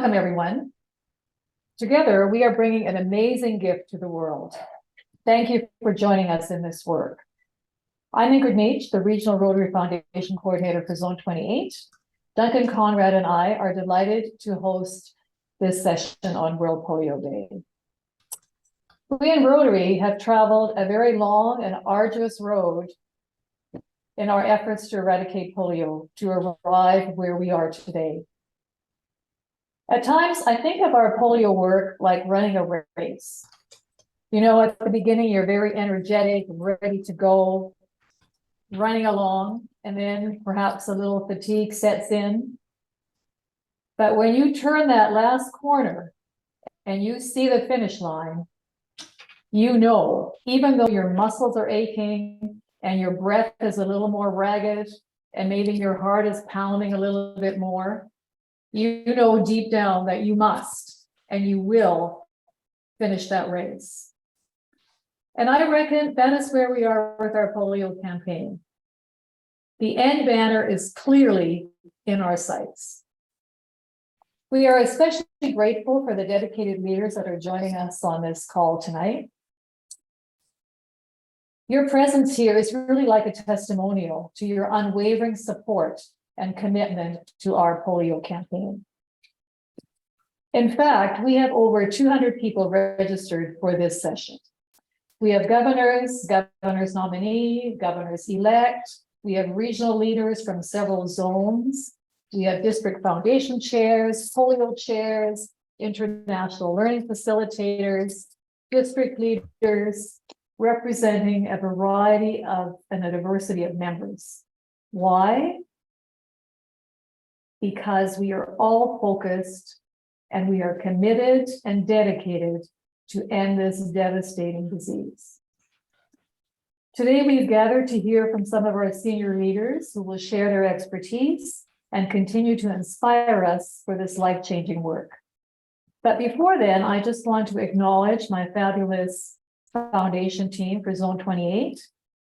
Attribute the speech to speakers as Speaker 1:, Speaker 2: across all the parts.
Speaker 1: Welcome, everyone. Together, we are bringing an amazing gift to the world. Thank you for joining us in this work. I'm Ingrid Neitsch, the Regional Rotary Foundation Coordinator for Zone 28. Duncan, Conrad, and I are delighted to host this session on World Polio Day. We in Rotary have traveled a very long and arduous road in our efforts to eradicate polio to arrive where we are today. At times, I think of our polio work like running a race. You know, at the beginning, you're very energetic, ready to go, running along, and then perhaps a little fatigue sets in. But when you turn that last corner and you see the finish line, you know, even though your muscles are aching and your breath is a little more ragged and maybe your heart is pounding a little bit more, you know deep down that you must and you will finish that race. And I reckon that is where we are with our polio campaign. The end banner is clearly in our sights. We are especially grateful for the dedicated leaders that are joining us on this call tonight. Your presence here is really like a testimonial to your unwavering support and commitment to our polio campaign. In fact, we have over 200 people registered for this session. We have governors, governors nominee, governors elect. We have regional leaders from several zones. We have district foundation chairs, polio chairs, international learning facilitators, district leaders, representing a variety of and a diversity of members. Why? Because we are all focused and we are committed and dedicated to end this devastating disease. Today, we've gathered to hear from some of our senior leaders who will share their expertise and continue to inspire us for this life-changing work. But before then, I just want to acknowledge my fabulous foundation team for Zone 28.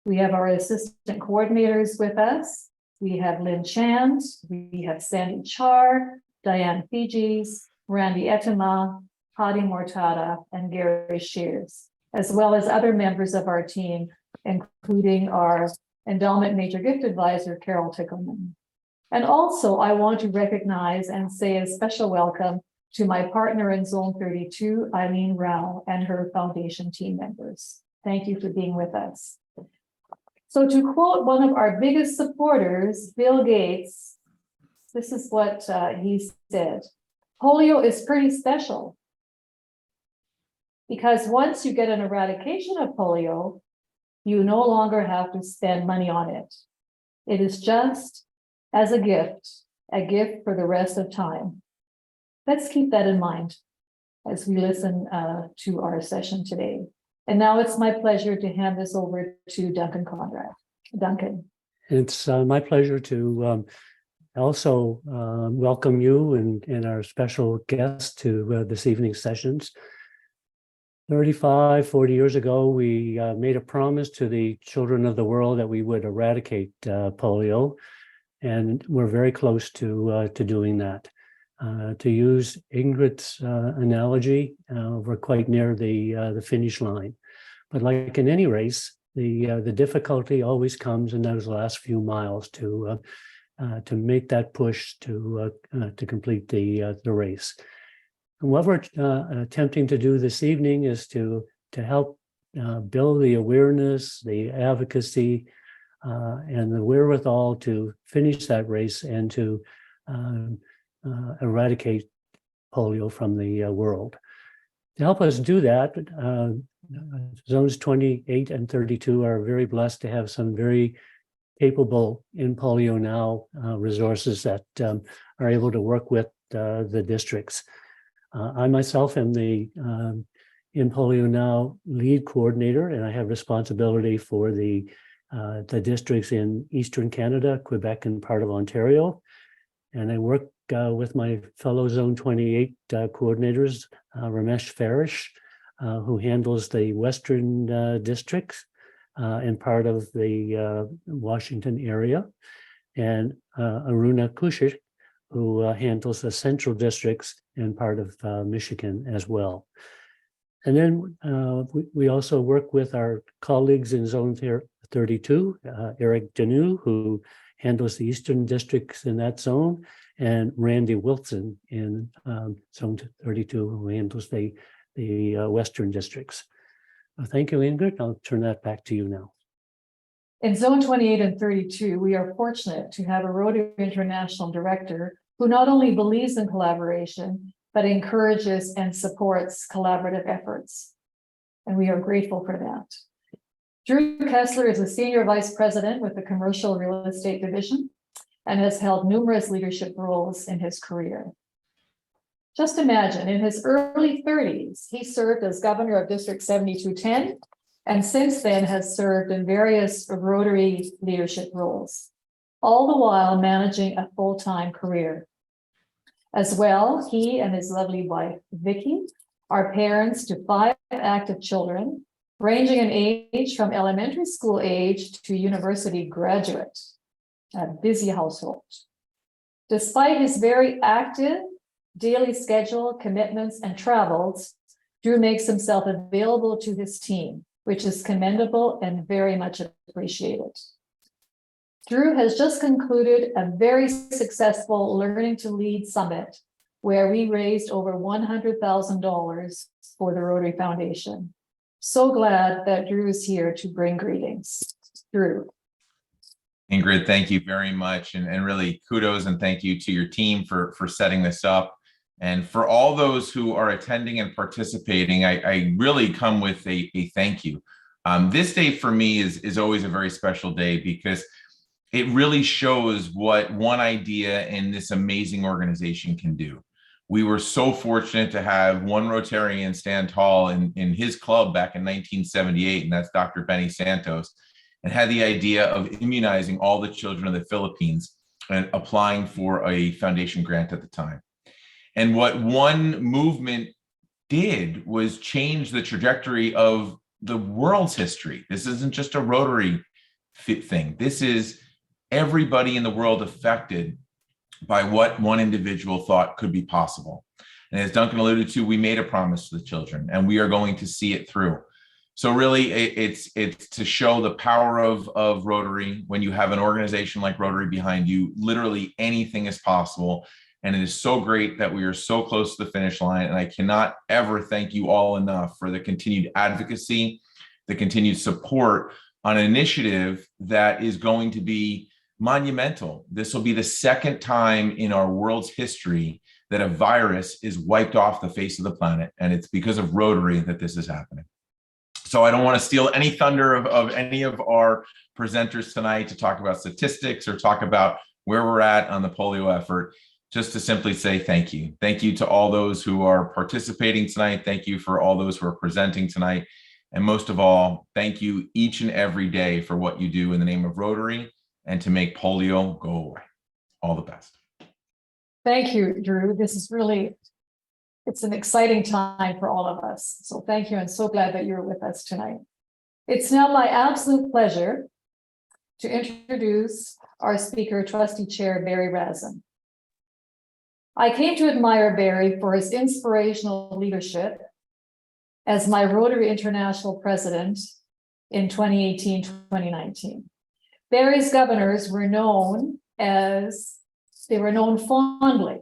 Speaker 1: We have our assistant coordinators with us. We have Lynn Chand, we have Sandy Char, Diane Fijis, Randy Etema, Hadi Mortada, and Gary Shears, as well as other members of our team, including our Endowment Major Gift Advisor, Carol Tickleman. And also, I want to recognize and say a special welcome to my partner in Zone 32, Eileen Rao, and her foundation team members. Thank you for being with us. So to quote one of our biggest supporters, Bill Gates, this is what he said: polio is pretty special because once you get an eradication of polio, you no longer have to spend money on it. It is just as a gift for the rest of time. Let's keep that in mind as we listen to our session today. And now it's my pleasure to hand this over to Duncan Conrad. Duncan.
Speaker 2: It's my pleasure to also welcome you and our special guest to this evening's sessions. 40 years ago, we made a promise to the children of the world that we would eradicate polio, and we're very close to doing that. To use Ingrid's analogy, we're quite near the finish line. But like in any race, the difficulty always comes in those last few miles to make that push to complete the race. And what we're attempting to do this evening is to help build the awareness, the advocacy, and the wherewithal to finish that race and to eradicate polio from the world. To help us do that, zones 28 and 32 are very blessed to have some very capable in Polio Now resources that are able to work with the districts. I myself am the in Polio Now lead coordinator, and I have responsibility for the districts in Eastern Canada, Quebec, and part of Ontario. And I work with my fellow Zone 28 coordinators, Ramesh Farish, who handles the Western districts and part of the Washington area, and Aruna Kushik, who handles the central districts and part of Michigan as well. And then we also work with our colleagues in Zone 32, Eric Deneau, who handles the Eastern districts in that zone, and Randy Wilson in Zone 32, who handles the Western districts. Thank you, Ingrid. I'll turn that back to you now.
Speaker 1: In Zone 28 and 32, we are fortunate to have a Rotary International director who not only believes in collaboration, but encourages and supports collaborative efforts. And we are grateful for that. Drew Kessler is a senior vice president with the Commercial Real Estate Division and has held numerous leadership roles in his career. Just imagine, in his early 30s, he served as governor of District 7210, and since then has served in various Rotary leadership roles, all the while managing a full-time career. As well, he and his lovely wife, Vicky, are parents to 5 active children, ranging in age from elementary school age to university graduate. A busy household. Despite his very active daily schedule, commitments, and travels, Drew makes himself available to his team, which is commendable and very much appreciated. Drew has just concluded a very successful Learning to Lead Summit, where we raised over $100,000 for the Rotary Foundation. So glad that Drew is here to bring greetings. Drew.
Speaker 3: Ingrid, thank you very much. And really kudos and thank you to your team for setting this up. And for all those who are attending and participating, I really come with a thank you. This day for me is always a very special day because it really shows what one idea in this amazing organization can do. We were so fortunate to have one Rotarian stand tall in his club back in 1978, and that's Dr. Benny Santos, and had the idea of immunizing all the children of the Philippines and applying for a foundation grant at the time. And what one movement did was change the trajectory of the world's history. This isn't just a Rotary thing. This is everybody in the world affected by what one individual thought could be possible. And as Duncan alluded to, we made a promise to the children, and we are going to see it through. So really, it's to show the power of Rotary. When you have an organization like Rotary behind you, literally anything is possible. And it is so great that we are so close to the finish line. And I cannot ever thank you all enough for the continued advocacy, the continued support on an initiative that is going to be monumental. This will be the second time in our world's history that a virus is wiped off the face of the planet. And it's because of Rotary that this is happening. So I don't want to steal any thunder of any of our presenters tonight to talk about statistics or talk about where we're at on the polio effort. Just to simply say thank you. Thank you to all those who are participating tonight. Thank you for all those who are presenting tonight. And most of all, thank you each and every day for what you do in the name of Rotary and to make polio go away. All the best.
Speaker 1: Thank you, Drew. This is really, it's an exciting time for all of us. So thank you. I'm so glad that you're with us tonight. It's now my absolute pleasure to introduce our speaker, Trustee Chair Barry Rassin. I came to admire Barry for his inspirational leadership as my Rotary International president in 2018-2019. Barry's governors were known fondly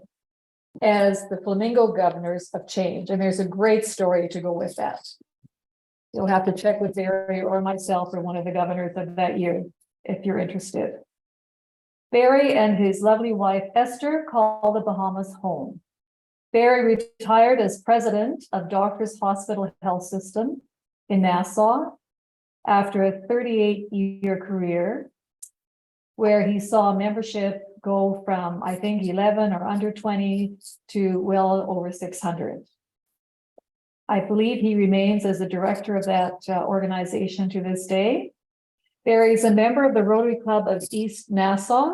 Speaker 1: as the Flamingo Governors of Change. And there's a great story to go with that. You'll have to check with Barry or myself or one of the governors of that year if you're interested. Barry and his lovely wife, Esther, call the Bahamas home. Barry retired as president of Doctors Hospital Health System in Nassau after a 38-year career where he saw membership go from, I think, 11 or under 20 to well over 600. I believe he remains as the director of that organization to this day. Barry is a member of the Rotary Club of East Nassau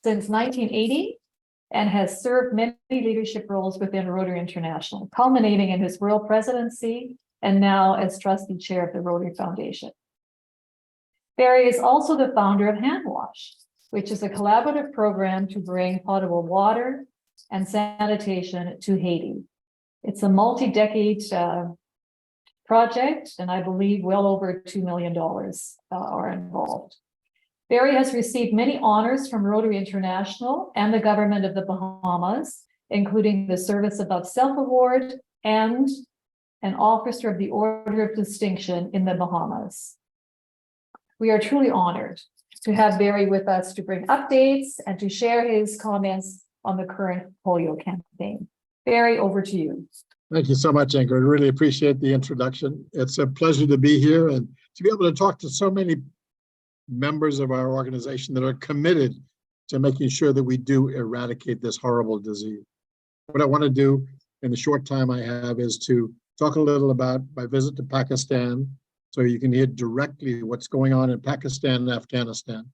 Speaker 1: since 1980 and has served many leadership roles within Rotary International, culminating in his world presidency and now as trustee chair of the Rotary Foundation. Barry is also the founder of Hand Wash, which is a collaborative program to bring potable water, and sanitation to Haiti. It's a multi-decade project, and I believe well over $2 million are involved. Barry has received many honors from Rotary International and the government of the Bahamas, including the Service Above Self Award and an Officer of the Order of Distinction in the Bahamas. We are truly honored to have Barry with us to bring updates and to share his comments on the current polio campaign. Barry, over to you.
Speaker 4: Thank you so much, Ingrid. Really appreciate the introduction. It's a pleasure to be here and to be able to talk to so many members of our organization that are committed to making sure that we do eradicate this horrible disease. What I want to do in the short time I have is to talk a little about my visit to Pakistan, so you can hear directly what's going on in Pakistan and Afghanistan.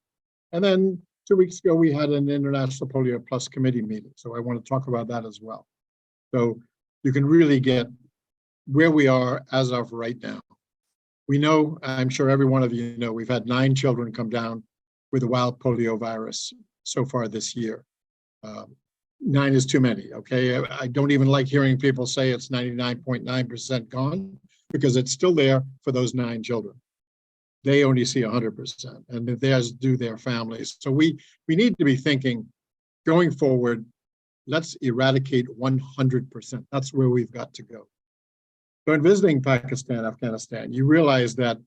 Speaker 4: And then 2 weeks ago, we had an International Polio Plus committee meeting. So I want to talk about that as well. So you can really get where we are as of right now. We know, I'm sure every one of you know, we've had 9 children come down with the wild polio virus so far this year. 9 is too many, okay? I don't even like hearing people say it's 99.9% gone, because it's still there for those 9 children. They only see 100%, and theirs do their families. So we need to be thinking, going forward, let's eradicate 100%. That's where we've got to go. So in visiting Pakistan, Afghanistan, you realize that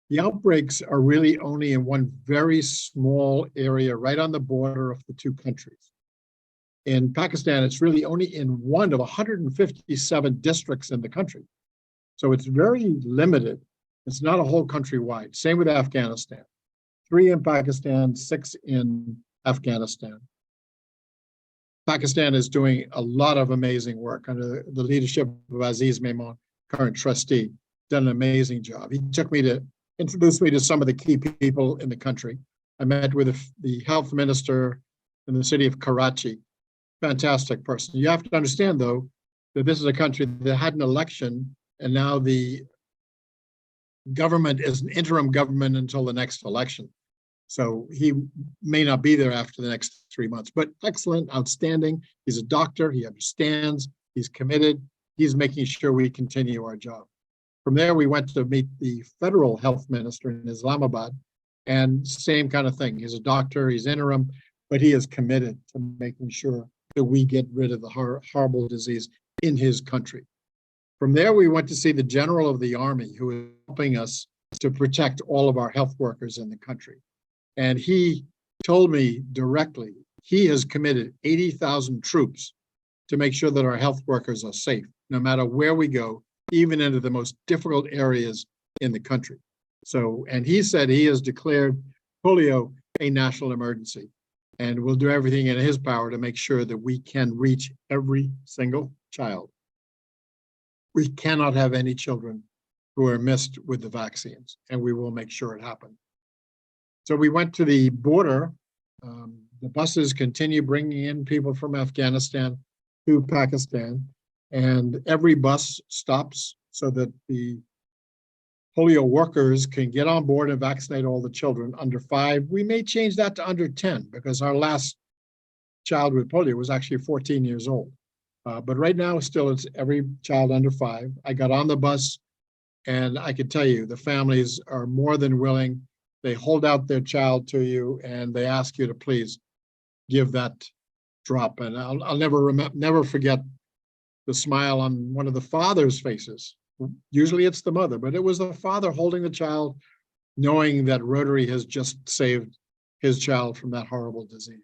Speaker 4: the outbreaks are really only in one very small area right on the border of the 2 countries. In Pakistan, it's really only in one of 157 districts in the country. So it's very limited. It's not a whole country-wide. Same with Afghanistan. 3 in Pakistan, 6 in Afghanistan. Pakistan is doing a lot of amazing work under the leadership of Aziz Memon, current trustee, done an amazing job. He took me to introduce me to some of the key people in the country. I met with the health minister in the city of Karachi. Fantastic person. You have to understand, though, that this is a country that had an election, and now the government is an interim government until the next election. So he may not be there after the next 3 months, but excellent, outstanding. He's a doctor, he understands, he's committed, he's making sure we continue our job. From there, we went to meet the federal health minister in Islamabad, and same kind of thing. He's a doctor, he's interim, but he is committed to making sure that we get rid of the horrible disease in his country. From there, we went to see the general of the army, who is helping us to protect all of our health workers in the country. And he told me directly, he has committed 80,000 troops to make sure that our health workers are safe, no matter where we go, even into the most difficult areas in the country. So, and he said he has declared polio a national emergency, and will do everything in his power to make sure that we can reach every single child. We cannot have any children who are missed with the vaccines, and we will make sure it happens. So we went to the border. The buses continue bringing in people from Afghanistan to Pakistan, and every bus stops so that the polio workers can get on board and vaccinate all the children under 5. We may change that to under 10, because our last child with polio was actually 14 years old. But right now, still, it's every child under 5. I got on the bus, and I can tell you, the families are more than willing. They hold out their child to you, and they ask you to please give that drop. And I'll never forget the smile on one of the father's faces. Usually it's the mother, but it was the father holding the child, knowing that Rotary has just saved his child from that horrible disease.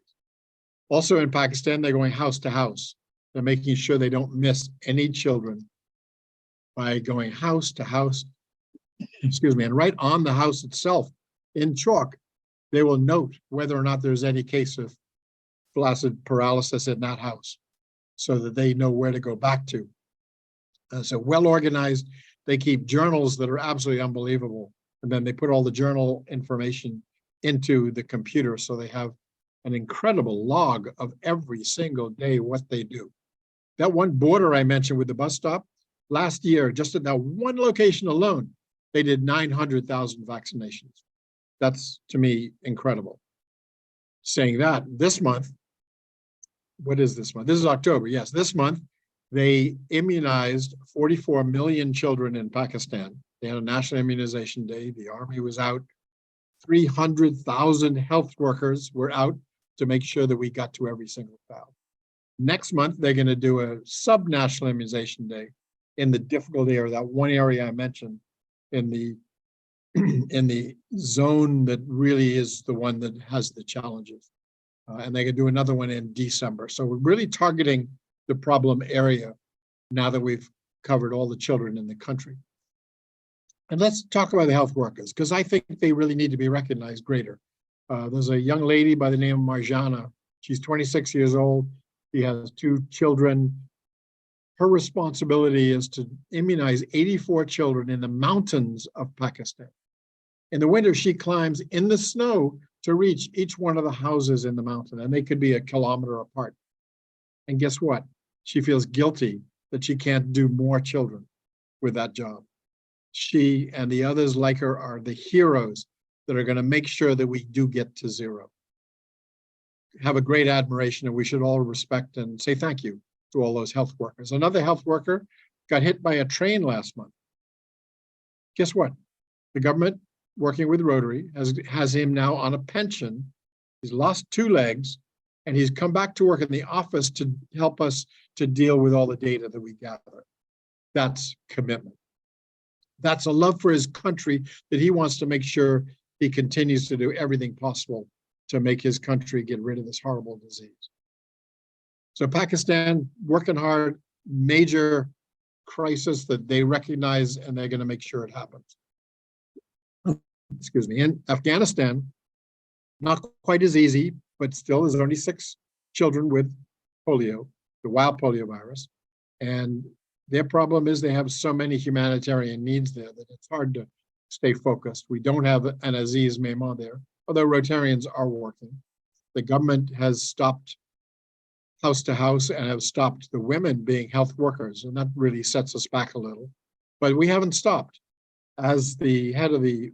Speaker 4: Also in Pakistan, they're going house to house. They're making sure they don't miss any children by going house to house, excuse me, and right on the house itself, in chalk, they will note whether or not there's any case of flaccid paralysis in that house, so that they know where to go back to. So well organized. They keep journals that are absolutely unbelievable, and then they put all the journal information into the computer, so they have an incredible log of every single day what they do. That one border I mentioned with the bus stop, last year, just at that one location alone, they did 900,000 vaccinations. That's, to me, incredible. Saying that, this month, what is this month? This is October. Yes, this month they immunized 44 million children in Pakistan. They had a national immunization day. The army was out. 300,000 health workers were out to make sure that we got to every single child. Next month, they're going to do a sub-national immunization day in the difficult area, that one area I mentioned in the in the zone that really is the one that has the challenges. And they can do another one in December. So we're really targeting the problem area now that we've covered all the children in the country. And let's talk about the health workers, because I think they really need to be recognized greater. There's a young lady by the name of Marjana. She's 26 years old. She has 2 children. Her responsibility is to immunize 84 children in the mountains of Pakistan. In the winter, she climbs in the snow to reach each one of the houses in the mountain, and they could be a kilometer apart. And guess what? She feels guilty that she can't do more children with that job. She and the others like her are the heroes that are going to make sure that we do get to 0. Have a great admiration, and we should all respect and say thank you to all those health workers. Another health worker got hit by a train last month. Guess what? The government, working with Rotary, has him now on a pension. He's lost 2 legs, and he's come back to work in the office to help us to deal with all the data that we gather. That's commitment. That's a love for his country that he wants to make sure he continues to do everything possible to make his country get rid of this horrible disease. So Pakistan, working hard, major crisis that they recognize, and they're going to make sure it happens. Excuse me. In Afghanistan, not quite as easy, but still there's only 6 children with polio, the wild polio virus. And their problem is they have so many humanitarian needs there that it's hard to stay focused. We don't have an Aziz Mehman there, although Rotarians are working. The government has stopped house to house and have stopped the women being health workers, and that really sets us back a little. But we haven't stopped. As the head of the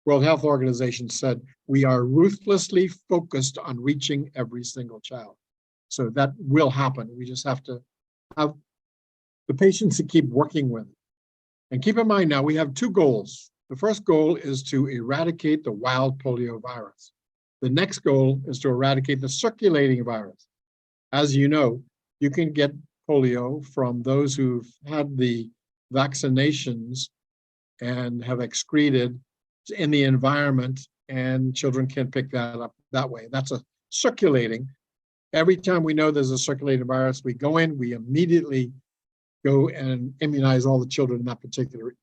Speaker 4: World Health Organization said, we are ruthlessly focused on reaching every single child. So that will happen. We just have to have the patience to keep working with it. And keep in mind now, we have 2 goals. The first goal is to eradicate the wild polio virus. The next goal is to eradicate the circulating virus. As you know, you can get polio from those who've had the vaccinations and have excreted in the environment, and children can pick that up that way. That's a circulating. Every time we know there's a circulating virus, we go in, we immediately go and immunize all the children in that particular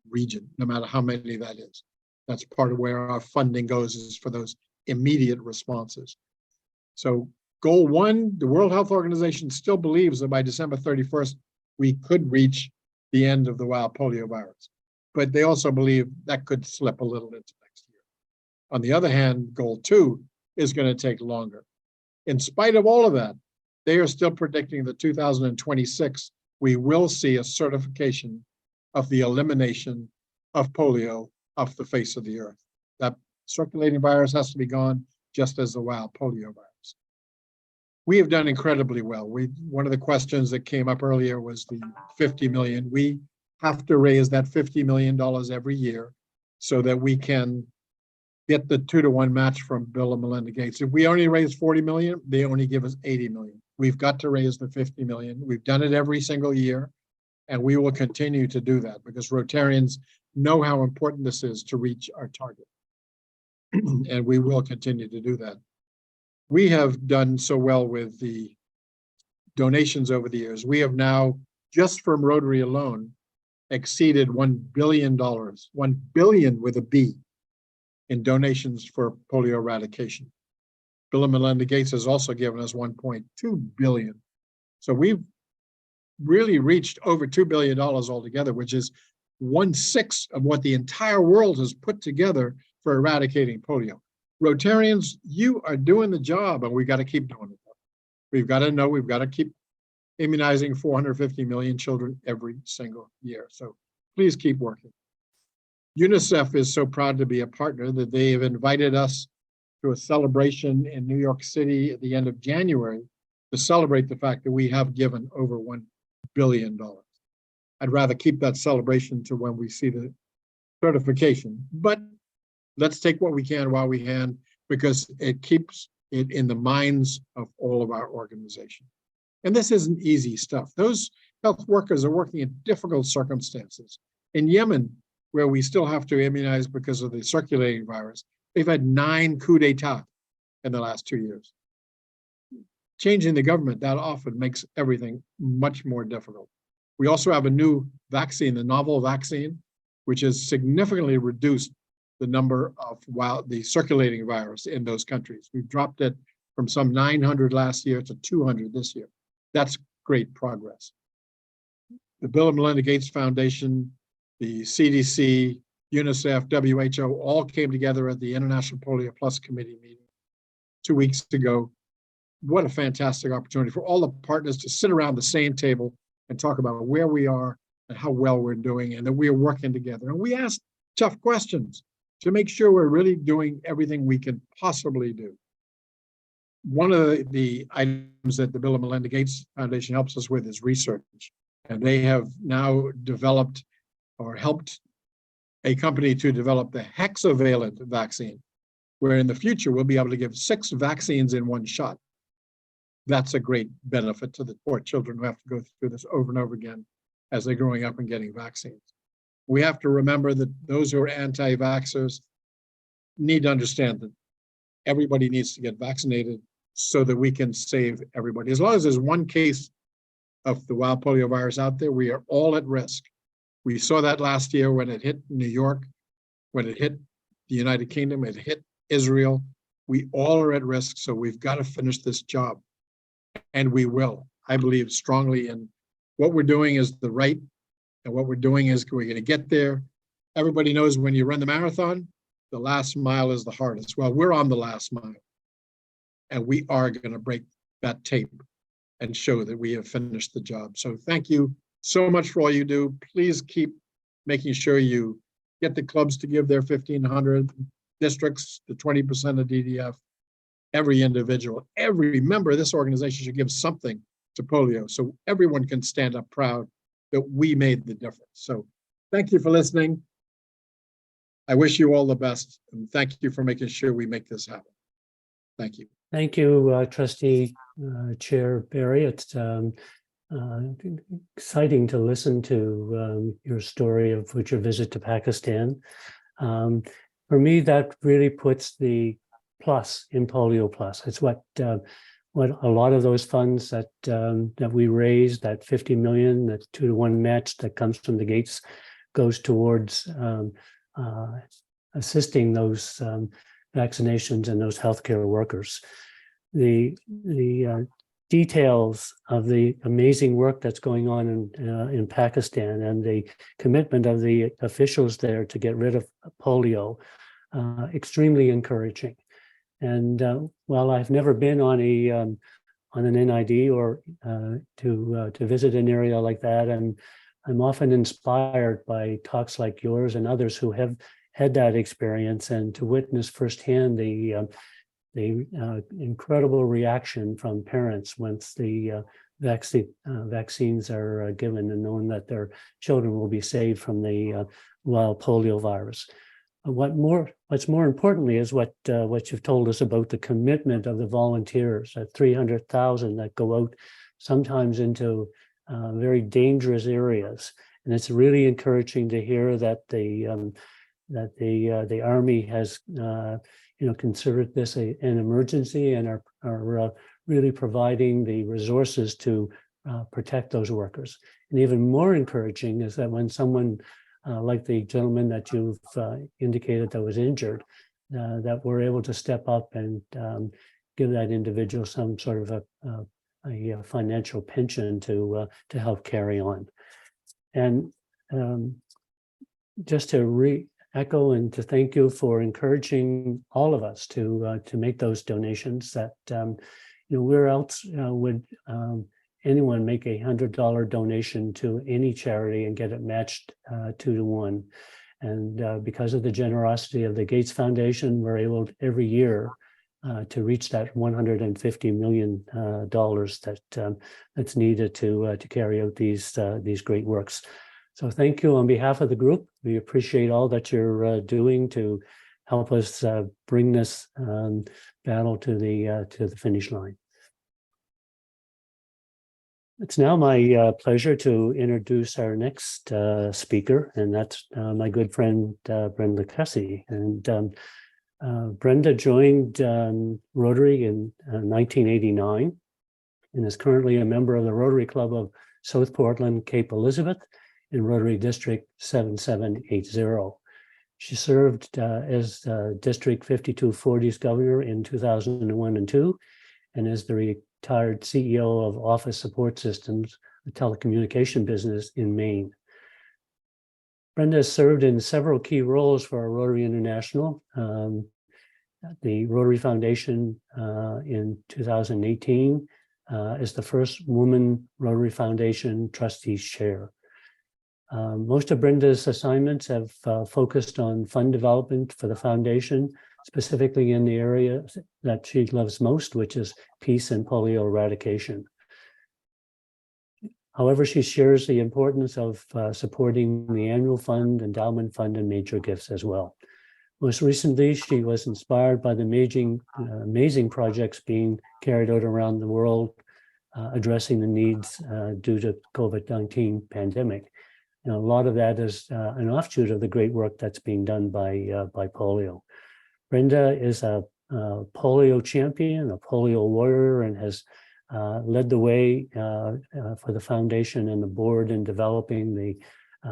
Speaker 4: region, no matter how many that is. That's part of where our funding goes, is for those immediate responses. So goal 1, the World Health Organization still believes that by December 31st, we could reach the end of the wild polio virus. But they also believe that could slip a little into next year. On the other hand, goal 2 is going to take longer. In spite of all of that, they are still predicting that 2026, we will see a certification of the elimination of polio off the face of the earth. That circulating virus has to be gone, just as the wild polio virus. We have done incredibly well. One of the questions that came up earlier was the 50 million. We have to raise that $50 million every year so that we can get the 2-to-1 match from Bill and Melinda Gates. If we only raise 40 million, they only give us 80 million. We've got to raise the 50 million. We've done it every single year, and we will continue to do that because Rotarians know how important this is to reach our target. And we will continue to do that. We have done so well with the donations over the years. We have now, just from Rotary alone, exceeded $1 billion, 1 billion with a B, in donations for polio eradication. Bill and Melinda Gates has also given us 1.2 billion. So we've really reached over $2 billion altogether, which is 1/6 of what the entire world has put together for eradicating polio. Rotarians, you are doing the job, and we've got to keep doing it. We've got to know, we've got to keep immunizing 450 million children every single year. So please keep working. UNICEF is so proud to be a partner that they have invited us to a celebration in New York City at the end of January to celebrate the fact that we have given over $1 billion. I'd rather keep that celebration to when we see the certification, but let's take what we can while we can, because it keeps it in the minds of all of our organizations. And this isn't easy stuff. Those health workers are working in difficult circumstances. In Yemen, where we still have to immunize because of the circulating virus, they've had 9 coups d'etat in the last 2 years. Changing the government that often makes everything much more difficult. We also have a new vaccine, the novel vaccine, which has significantly reduced the number of the circulating virus in those countries. We've dropped it from some 900 last year to 200 this year. That's great progress. The Bill and Melinda Gates Foundation, the CDC, UNICEF, WHO all came together at the International Polio Plus Committee meeting 2 weeks ago. What a fantastic opportunity for all the partners to sit around the same table and talk about where we are and how well we're doing, and that we are working together. And we asked tough questions to make sure we're really doing everything we can possibly do. One of the items that the Bill and Melinda Gates Foundation helps us with is research. And they have now developed or helped a company to develop the hexavalent vaccine, where in the future we'll be able to give 6 vaccines in one shot. That's a great benefit to the poor children who have to go through this over and over again as they're growing up and getting vaccines. We have to remember that those who are anti-vaxxers need to understand that everybody needs to get vaccinated so that we can save everybody. As long as there's one case of the wild polio virus out there, we are all at risk. We saw that last year when it hit New York, when it hit the United Kingdom, it hit Israel. We all are at risk, so we've got to finish this job. And we will. I believe strongly in what we're doing is the right, and what we're doing is we're going to get there. Everybody knows when you run the marathon, the last mile is the hardest. Well, we're on the last mile, and we are going to break that tape and show that we have finished the job. So thank you so much for all you do. Please keep making sure you get the clubs to give their 1,500, districts, the 20% of DDF, every individual, every member of this organization should give something to polio so everyone can stand up proud that we made the difference. So thank you for listening. I wish you all the best, and thank you for making sure we make this happen. Thank you.
Speaker 2: Thank you, Trustee Chair Barry. It's exciting to listen to your story of your visit to Pakistan. For me, that really puts the plus in Polio Plus. It's what a lot of those funds that we raised, that 50 million, that 2-to-1 match that comes from the Gates, goes towards assisting those vaccinations and those healthcare workers. The details of the amazing work that's going on in Pakistan and the commitment of the officials there to get rid of polio, extremely encouraging. And while I've never been on an NID or to visit an area like that, I'm often inspired by talks like yours and others who have had that experience, and to witness firsthand the incredible reaction from parents once the vaccines are given, and knowing that their children will be saved from the wild polio virus. What's more importantly is what you've told us about the commitment of the volunteers, at 300,000 that go out sometimes into very dangerous areas, and it's really encouraging to hear that the Army has considered this an emergency and are really providing the resources to protect those workers. And even more encouraging is that when someone like the gentleman that you've indicated that was injured, that we're able to step up and give that individual some sort of a financial pension to help carry on. And just to re-echo and to thank you for encouraging all of us to make those donations. That where else would anyone make $100 donation to any charity and get it matched 2-to-1? And because of the generosity of the Gates Foundation, we're able every year to reach that $150 million that's needed to carry out these great works. So thank you on behalf of the group. We appreciate all that you're doing to help us bring this battle to the finish line. It's now my pleasure to introduce our next speaker, and that's my good friend Brenda Cressey. And Brenda joined Rotary in 1989 and is currently a member of the Rotary Club of South Portland, Cape Elizabeth in Rotary District 7780. She served as District 5240's governor in 2001 and 2, and is the retired CEO of Office Support Systems, a telecommunication business in Maine. Brenda has served in several key roles for Rotary International, the Rotary Foundation in 2018 is the first woman Rotary Foundation Trustees Chair. Most of Brenda's assignments have focused on fund development for the foundation, specifically in the area that she loves most, which is peace and polio eradication. However, she shares the importance of supporting the annual fund, endowment fund, and major gifts as well. Most recently, she was inspired by the amazing projects being carried out around the world, addressing the needs due to COVID-19 pandemic. And a lot of that is an offshoot of the great work that's being done by Polio. Brenda is a polio champion, a polio warrior, and has led the way for the foundation and the board in developing the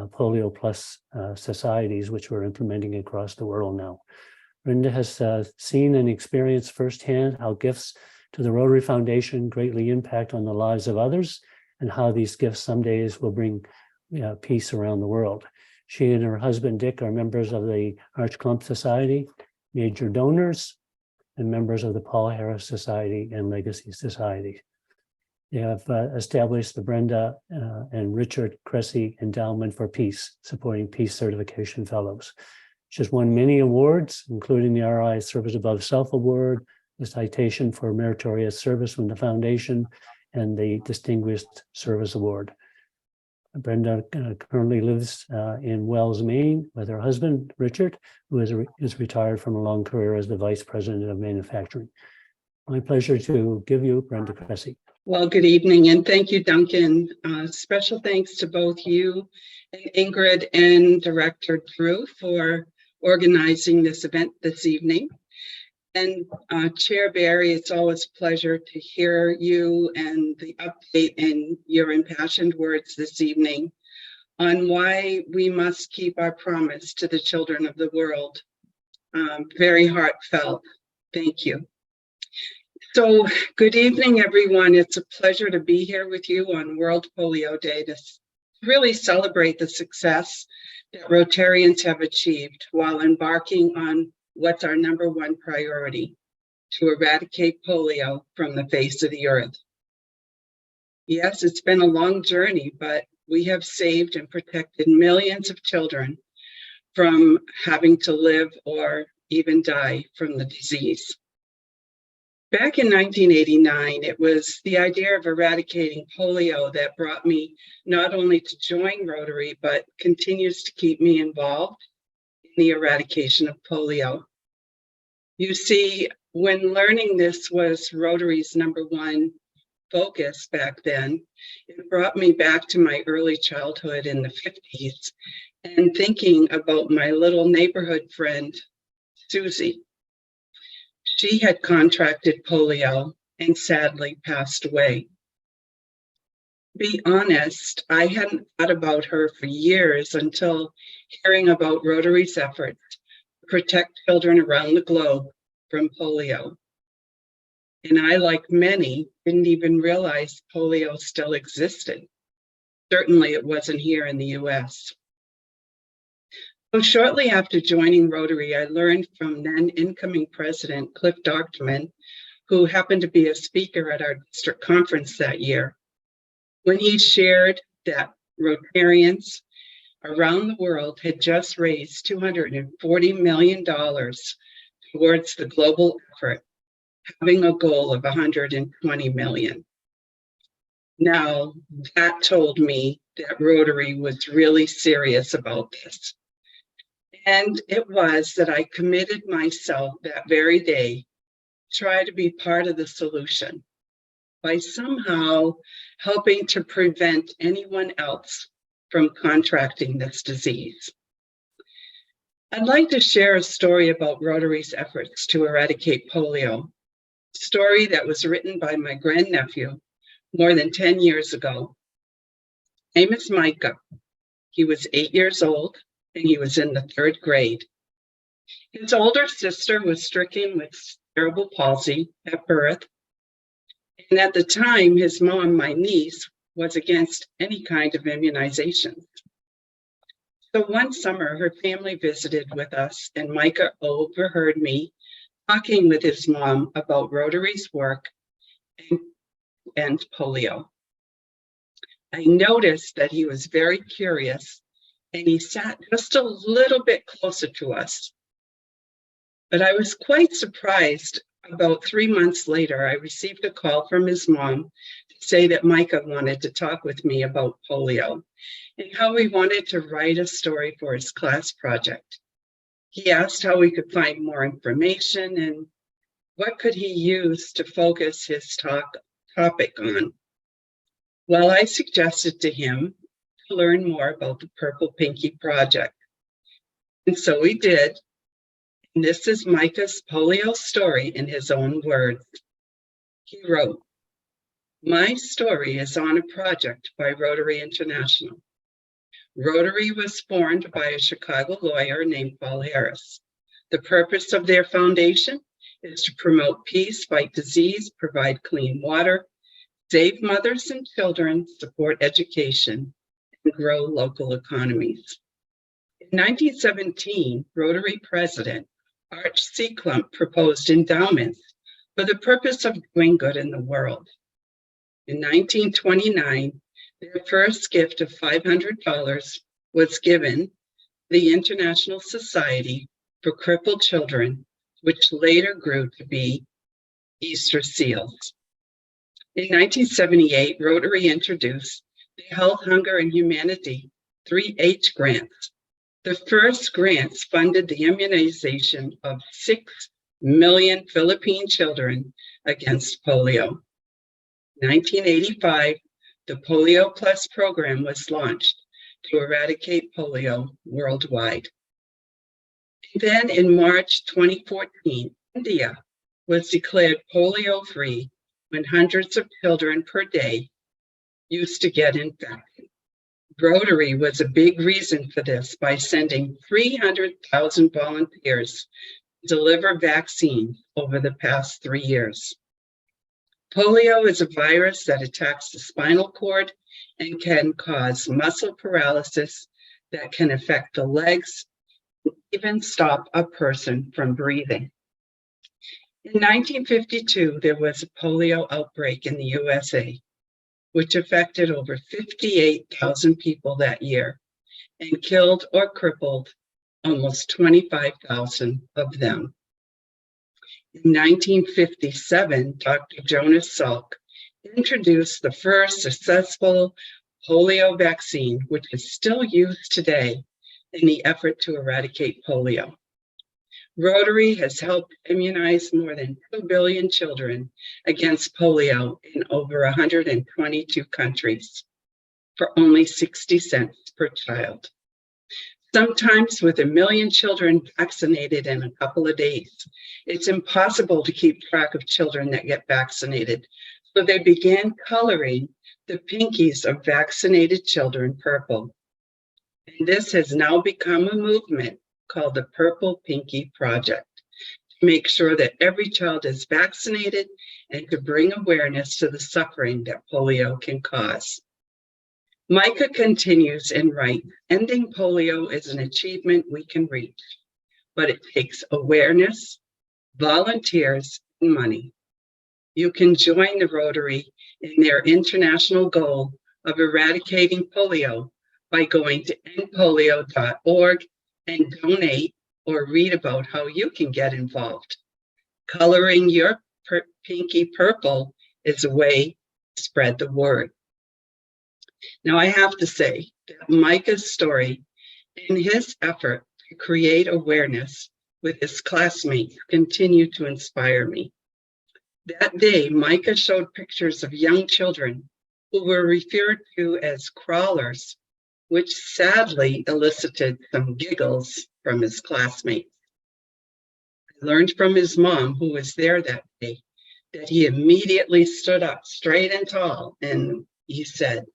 Speaker 2: Polio Plus societies, which we're implementing across the world now. Brenda has seen and experienced firsthand how gifts to the Rotary Foundation greatly impact on the lives of others, and how these gifts some days will bring peace around the world. She and her husband, Dick, are members of the Arch Clump Society, major donors, and members of the Paul Harris Society and Legacy Society. They have established the Brenda and Richard Cressey Endowment for Peace, supporting peace certification fellows. She's won many awards, including the RI Service Above Self Award, the Citation for Meritorious Service from the Foundation, and the Distinguished Service Award. Brenda currently lives in Wells, Maine, with her husband, Richard, who is retired from a long career as the Vice President of Manufacturing. My pleasure to give you Brenda Cressey.
Speaker 5: Well, good evening, and thank you, Duncan. Special thanks to both you and Ingrid and Director Drew for organizing this event this evening. And Chair Barry, it's always a pleasure to hear you and the update and your impassioned words this evening on why we must keep our promise to the children of the world. Very heartfelt. Thank you. So good evening, everyone. It's a pleasure to be here with you on World Polio Day to really celebrate the success that Rotarians have achieved while embarking on what's our #1 priority: to eradicate polio from the face of the earth. Yes, it's been a long journey, but we have saved and protected millions of children from having to live or even die from the disease. Back in 1989, it was the idea of eradicating polio that brought me not only to join Rotary, but continues to keep me involved in the eradication of polio. You see, when learning this was Rotary's #1 focus back then, it brought me back to my early childhood in the 50s and thinking about my little neighborhood friend, Susie. She had contracted polio and sadly passed away. To be honest, I hadn't thought about her for years until hearing about Rotary's efforts to protect children around the globe from polio. And I, like many, didn't even realize polio still existed. Certainly it wasn't here in the US. So shortly after joining Rotary, I learned from then incoming president, Cliff Doctorman, who happened to be a speaker at our district conference that year, when he shared that Rotarians around the world had just raised $240 million towards the global effort having a goal of 120 million. Now, that told me that Rotary was really serious about this. And it was that I committed myself that very day to try to be part of the solution by somehow helping to prevent anyone else from contracting this disease. I'd like to share a story about Rotary's efforts to eradicate polio, a story that was written by my grandnephew more than 10 years ago. His name is Micah. He was 8 years old and he was in the 3rd grade. His older sister was stricken with cerebral palsy at birth. And at the time, his mom, my niece, was against any kind of immunization. So one summer, her family visited with us, and Micah overheard me talking with his mom about Rotary's work and polio. I noticed that he was very curious, and he sat just a little bit closer to us. But I was quite surprised. About 3 months later, I received a call from his mom to say that Micah wanted to talk with me about polio and how he wanted to write a story for his class project. He asked how we could find more information and what could he use to focus his topic on. Well, I suggested to him to learn more about the Purple Pinky Project. And so he did. And this is Micah's polio story in his own words. He wrote, "My story is on a project by Rotary International. Rotary was formed by a Chicago lawyer named Paul Harris. The purpose of their foundation is to promote peace, fight disease, provide clean water, save mothers and children, support education, and grow local economies." In 1917, Rotary President Arch C. Clump proposed endowments for the purpose of doing good in the world. In 1929, their first gift of $500 was given to the International Society for Crippled Children, which later grew to be Easter Seals. In 1978, Rotary introduced the Health, Hunger, and Humanity 3H grants. The first grants funded the immunization of 6 million Philippine children against polio. In 1985, the Polio Plus program was launched to eradicate polio worldwide. Then in March 2014, India was declared polio-free when hundreds of children per day used to get infected. Rotary was a big reason for this by sending 300,000 volunteers to deliver vaccines over the past 3 years. Polio is a virus that attacks the spinal cord and can cause muscle paralysis that can affect the legs, and even stop a person from breathing. In 1952, there was a polio outbreak in the USA, which affected over 58,000 people that year and killed or crippled almost 25,000 of them. In 1957, Dr. Jonas Salk introduced the first successful polio vaccine, which is still used today in the effort to eradicate polio. Rotary has helped immunize more than 2 billion children against polio in over 122 countries for only 60 cents per child. Sometimes with 1 million children vaccinated in a couple of days, it's impossible to keep track of children that get vaccinated. So they began coloring the pinkies of vaccinated children purple. And this has now become a movement called the Purple Pinky Project to make sure that every child is vaccinated and to bring awareness to the suffering that polio can cause. Micah continues and writes, "Ending polio is an achievement we can reach, but it takes awareness, volunteers, and money. You can join the Rotary in their international goal of eradicating polio by going to endpolio.org and donate or read about how you can get involved. Coloring your pinky purple is a way to spread the word. Now, I have to say that Micah's story and his effort to create awareness with his classmates continue to inspire me. That day, Micah showed pictures of young children who were referred to as crawlers, which sadly elicited some giggles from his classmates. I learned from his mom, who was there that day, that he immediately stood up straight and tall, and he said,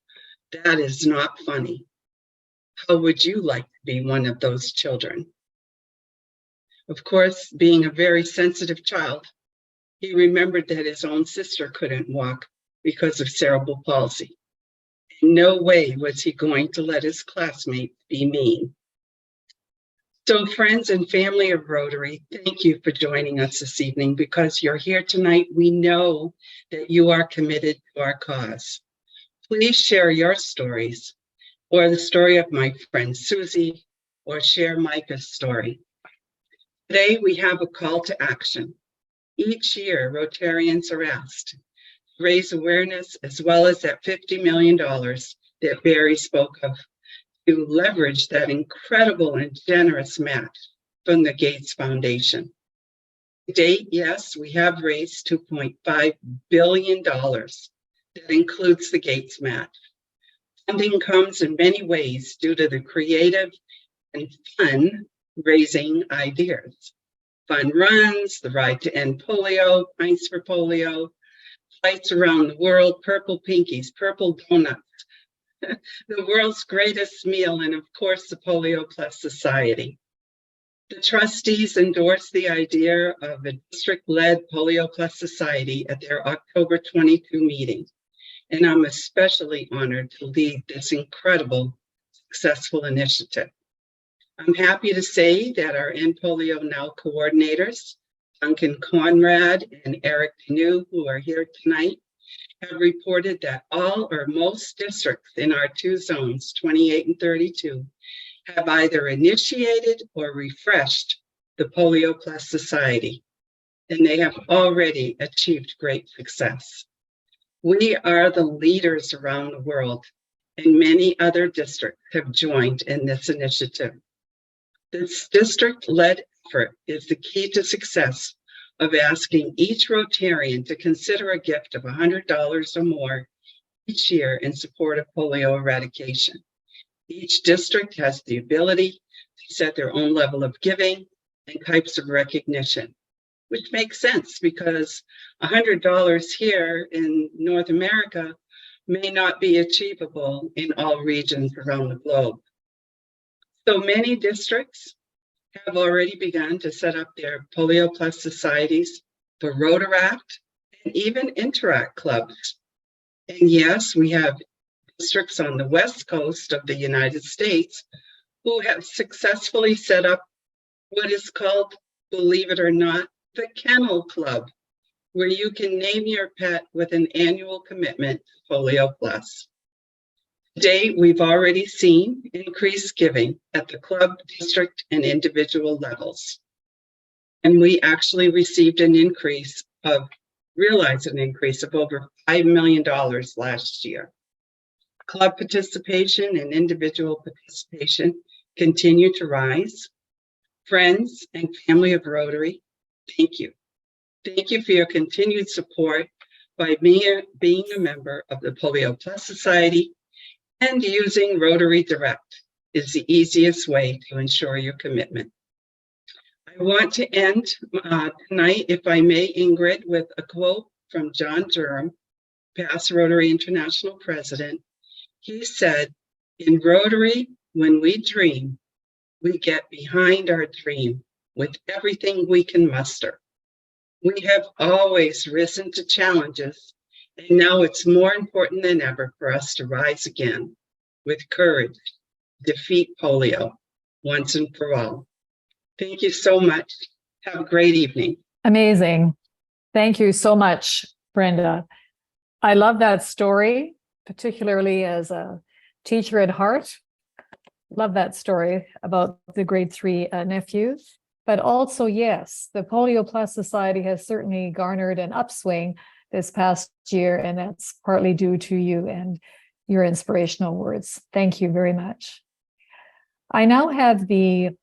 Speaker 5: "That is not funny. How would you like to be one of those children?" Of course, being a very sensitive child, he remembered that his own sister couldn't walk because of cerebral palsy. In no way was he going to let his classmates be mean. So, friends and family of Rotary, thank you for joining us this evening. Because you're here tonight, we know that you are committed to our cause. Please share your stories, or the story of my friend Susie, or share Micah's story. Today, we have a call to action. Each year, Rotarians are asked to raise awareness, as well as that $50 million that Barry spoke of, to leverage that incredible and generous match from the Gates Foundation. To date, yes, we have raised $2.5 billion. That includes the Gates match. Funding comes in many ways due to the creative and fun raising ideas. Fun runs, the ride to end polio, pints for polio, flights around the world, purple pinkies, purple donuts, the world's greatest meal, and of course, the Polio Plus Society. The trustees endorsed the idea of a district-led Polio Plus Society at their October 22 meeting, and I'm especially honored to lead this incredible, successful initiative. I'm happy to say that our End Polio Now coordinators, Duncan, Conrad, and Eric Canoe, who are here tonight, have reported that all or most districts in our two zones, 28 and 32, have either initiated or refreshed the Polio Plus Society, and they have already achieved great success. We are the leaders around the world, and many other districts have joined in this initiative. This district-led effort is the key to success of asking each Rotarian to consider a gift of $100 or more each year in support of polio eradication. Each district has the ability to set their own level of giving and types of recognition, which makes sense because $100 here in North America may not be achievable in all regions around the globe. So many districts have already begun to set up their Polio Plus societies, the Rotaract, and even Interact clubs. And yes, we have districts on the West Coast of the United States who have successfully set up what is called, believe it or not, the Kennel Club, where you can name your pet with an annual commitment to Polio Plus. To date, we've already seen increased giving at the club, district, and individual levels. And we actually realized an increase of over $5 million last year. Club participation and individual participation continue to rise. Friends and family of Rotary, thank you. Thank you for your continued support by being a member of the Polio Plus Society, and using Rotary Direct is the easiest way to ensure your commitment. I want to end tonight, if I may, Ingrid, with a quote from John Durham, past Rotary International president. He said, "In Rotary, when we dream, we get behind our dream with everything we can muster. We have always risen to challenges, and now it's more important than ever for us to rise again with courage, defeat polio once and for all." Thank you so much. Have a great evening.
Speaker 1: Amazing. Thank you so much, Brenda. I love that story, particularly as a teacher at heart. Love that story about the grade 3 nephews. But also, yes, the Polio Plus Society has certainly garnered an upswing this past year, and that's partly due to you and your inspirational words. Thank you very much. I now have the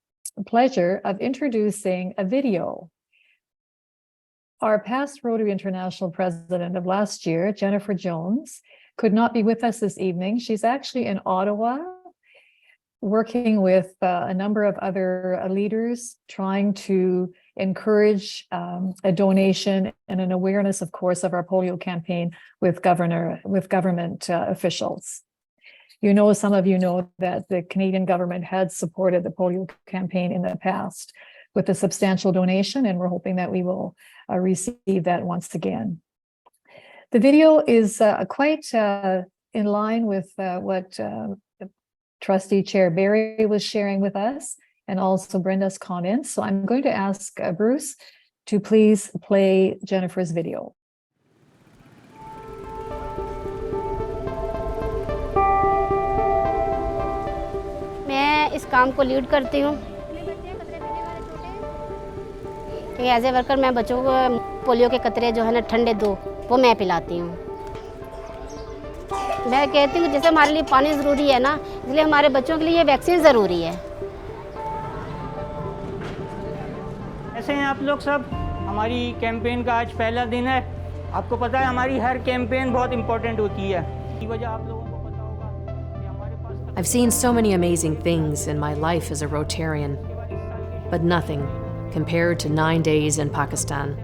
Speaker 1: pleasure of introducing a video. Our past Rotary International president of last year, Jennifer Jones, could not be with us this evening. She's actually in Ottawa, working with a number of other leaders, trying to encourage a donation and an awareness, of course, of our polio campaign with government officials. Some of you know that the Canadian government had supported the polio campaign in the past with a substantial donation, and we're hoping that we will receive that once again. The video is quite in line with what Trustee Chair Barry was sharing with us, and also Brenda's comments. So I'm going to ask Bruce to please play Jennifer's video.
Speaker 6: मैं इस काम को lead करती हूँ कि as a worker मैं बच्चों को पोलियो के कतरे जो है ना ठंडे दो वो मैं पिलाती हूँ। मैं कहती हूँ जैसे हमारे लिए पानी ज़रूरी है ना, इसलिए हमारे बच्चों के लिए वैक्सीन ज़रूरी है।
Speaker 7: कैसे हैं आप लोग सब? हमारी कैंपेन का आज पहला दिन है। आपको पता है हमारी हर कैंपेन बहुत इम्पोर्टेंट होती है, इसकी वजह आप लोगों को पता होगा कि हमारे पास
Speaker 8: I've seen so many amazing things in my life as a Rotarian, but nothing compared to 9 days in Pakistan,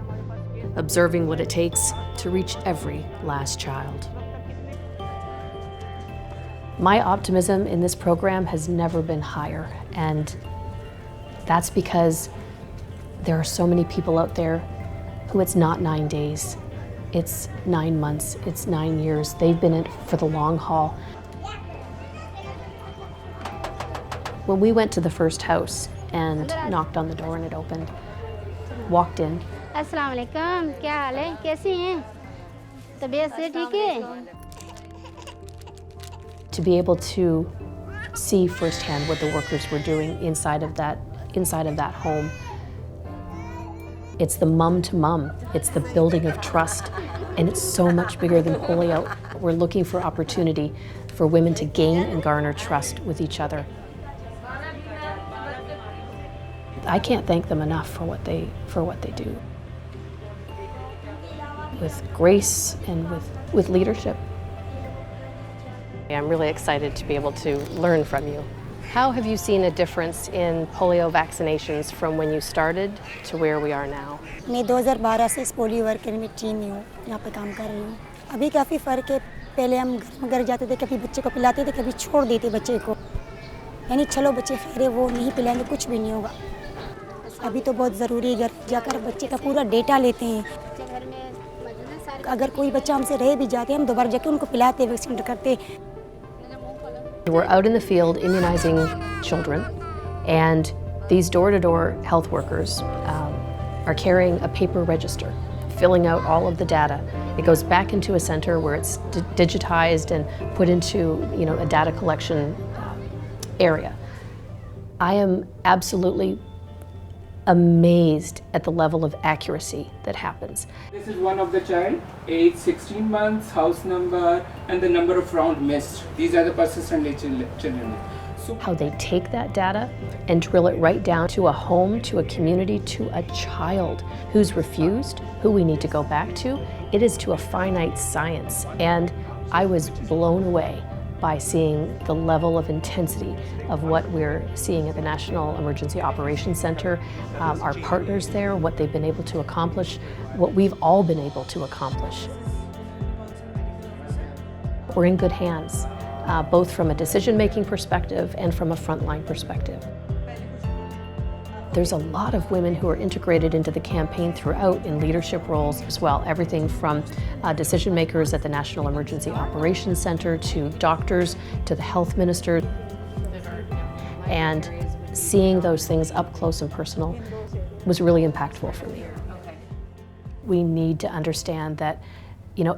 Speaker 8: observing what it takes to reach every last child. My optimism in this program has never been higher, and that's because there are so many people out there who it's not 9 days, it's 9 months, it's 9 years. They've been in it for the long haul. When we went to the first house and knocked on the door and it opened, walked in.
Speaker 6: अस्सलाम वालेकुम, क्या हाल है? कैसी हैं? तबीयत से ठीक है?
Speaker 8: To be able to see firsthand what the workers were doing inside of that home. It's the mum to mum, it's the building of trust, and it's so much bigger than polio. We're looking for opportunity for women to gain and garner trust with each other. I can't thank them enough for what they do. With grace and with leadership.
Speaker 9: I'm really excited to be able to learn from you. How have you seen a difference in polio vaccinations from when you started to where we are now?
Speaker 10: मैं 2012 से इस polio worker में team में हूँ, यहाँ पे काम कर रही हूँ। अभी काफ़ी फ़र्क है। पहले हम घर जाते थे, कभी बच्चे को पिलाते थे, कभी छोड़ देते बच्चे को। यानी चलो बच्चे खैर वो नहीं पिलाएंगे, कुछ भी नहीं होगा। अभी तो बहुत ज़रूरी है, घर जाकर बच्चे का पूरा डेटा लेते हैं। अगर कोई बच्चा हमसे रह भी जाते हैं, हम दोबारा जाके उनको पिलाते, वैक्सीन करते।
Speaker 8: We're out in the field immunizing children, and these door-to-door health workers are carrying a paper register, filling out all of the data. It goes back into a center where it's digitized and put into, a data collection area. I am absolutely amazed at the level of accuracy that happens.
Speaker 11: This is one of the child, age 16 months, house number, and the number of round missed. These are the persistent children. So
Speaker 8: How they take that data and drill it right down to a home, to a community, to a child who's refused, who we need to go back to. It is to a finite science, and I was blown away by seeing the level of intensity of what we're seeing at the National Emergency Operations Center, our partners there, what they've been able to accomplish, what we've all been able to accomplish. We're in good hands, both from a decision-making perspective and from a frontline perspective. There's a lot of women who are integrated into the campaign throughout in leadership roles as well, everything from decision makers at the National Emergency Operations Center to doctors to the health minister. And seeing those things up close and personal was really impactful for me. We need to understand that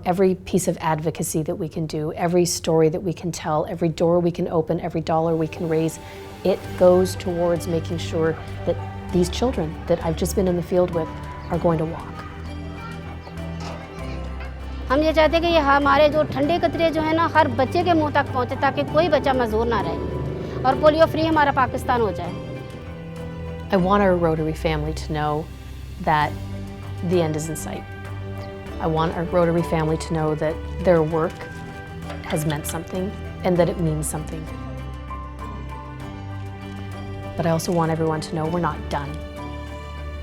Speaker 8: every piece of advocacy that we can do, every story that we can tell, every door we can open, every dollar we can raise, it goes towards making sure that these children that I've just been in the field with are going to walk.
Speaker 6: हम ये चाहते हैं कि ये हमारे जो ठंडे कतरे जो है ना हर बच्चे के मुंह तक पहुंचे ताकि कोई बच्चा मजबूर ना रहे और पोलियो फ्री हमारा पाकिस्तान हो जाए.
Speaker 8: I want our Rotary family to know that the end is in sight. I want our Rotary family to know that their work has meant something and that it means something. But I also want everyone to know we're not done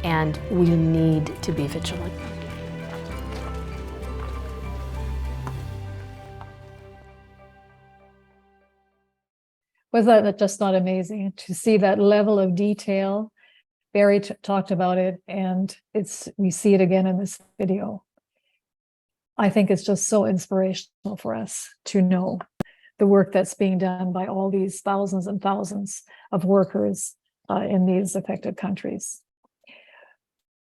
Speaker 8: and we need to be vigilant.
Speaker 1: Was that just not amazing to see that level of detail? Barry talked about it, and we see it again in this video. I think it's just so inspirational for us to know the work that's being done by all these thousands and thousands of workers in these affected countries.